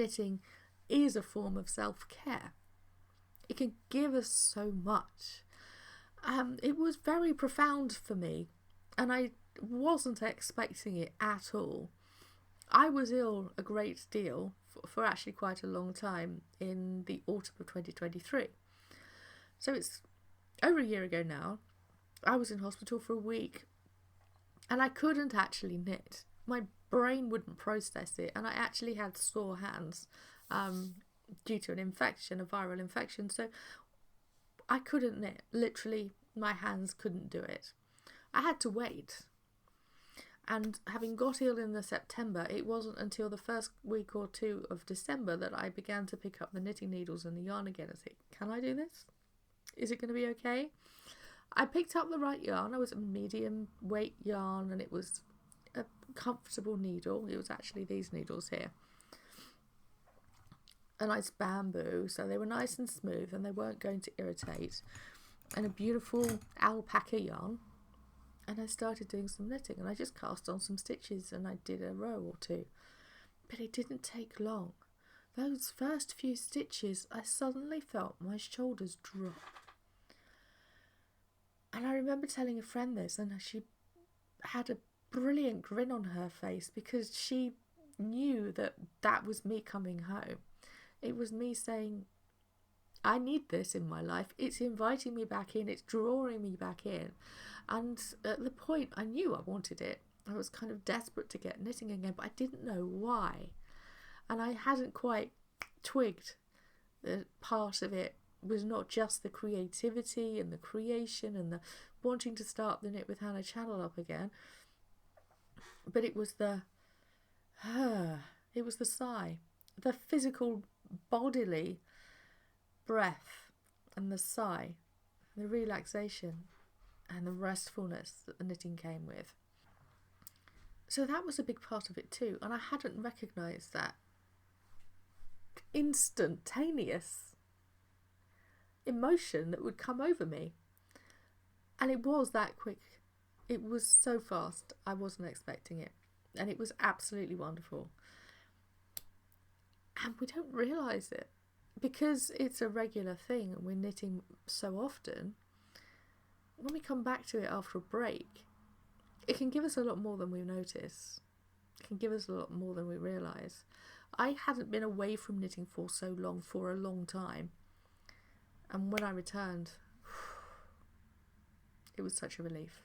knitting is a form of self-care. It can give us so much. It was very profound for me, and I wasn't expecting it at all. I was ill a great deal for actually quite a long time in the autumn of 2023. So it's over a year ago now. I was in hospital for a week and I couldn't actually knit. My brain wouldn't process it, and I actually had sore hands due to an infection, a viral infection. So I couldn't knit. Literally, my hands couldn't do it. I had to wait. And having got ill in the September, it wasn't until the first week or two of December that I began to pick up the knitting needles and the yarn again and say, can I do this? Is it going to be okay? I picked up the right yarn. It was a medium weight yarn, and it was a comfortable needle. It was actually these needles here. A nice bamboo, so they were nice and smooth and they weren't going to irritate. And a beautiful alpaca yarn. And I started doing some knitting, and I just cast on some stitches and I did a row or two. But it didn't take long. Those first few stitches, I suddenly felt my shoulders drop. And I remember telling a friend this, and she had a brilliant grin on her face because she knew that that was me coming home. It was me saying, I need this in my life. It's inviting me back in. It's drawing me back in. And at the point I knew I wanted it. I was kind of desperate to get knitting again, but I didn't know why. And I hadn't quite twigged that part of it was not just the creativity and the creation and the wanting to start the Knit with Hannah channel up again, but it was the sigh, the physical bodily breath and the sigh, the relaxation and the restfulness that the knitting came with. So that was a big part of it too, and I hadn't recognised that instantaneous emotion that would come over me. And it was that quick. It was so fast. I wasn't expecting it. And it was absolutely wonderful. And we don't realise it because it's a regular thing and we're knitting so often. When we come back to it after a break, it can give us a lot more than we notice. It can give us a lot more than we realise. I hadn't been away from knitting for so long, for a long time. And when I returned, it was such a relief.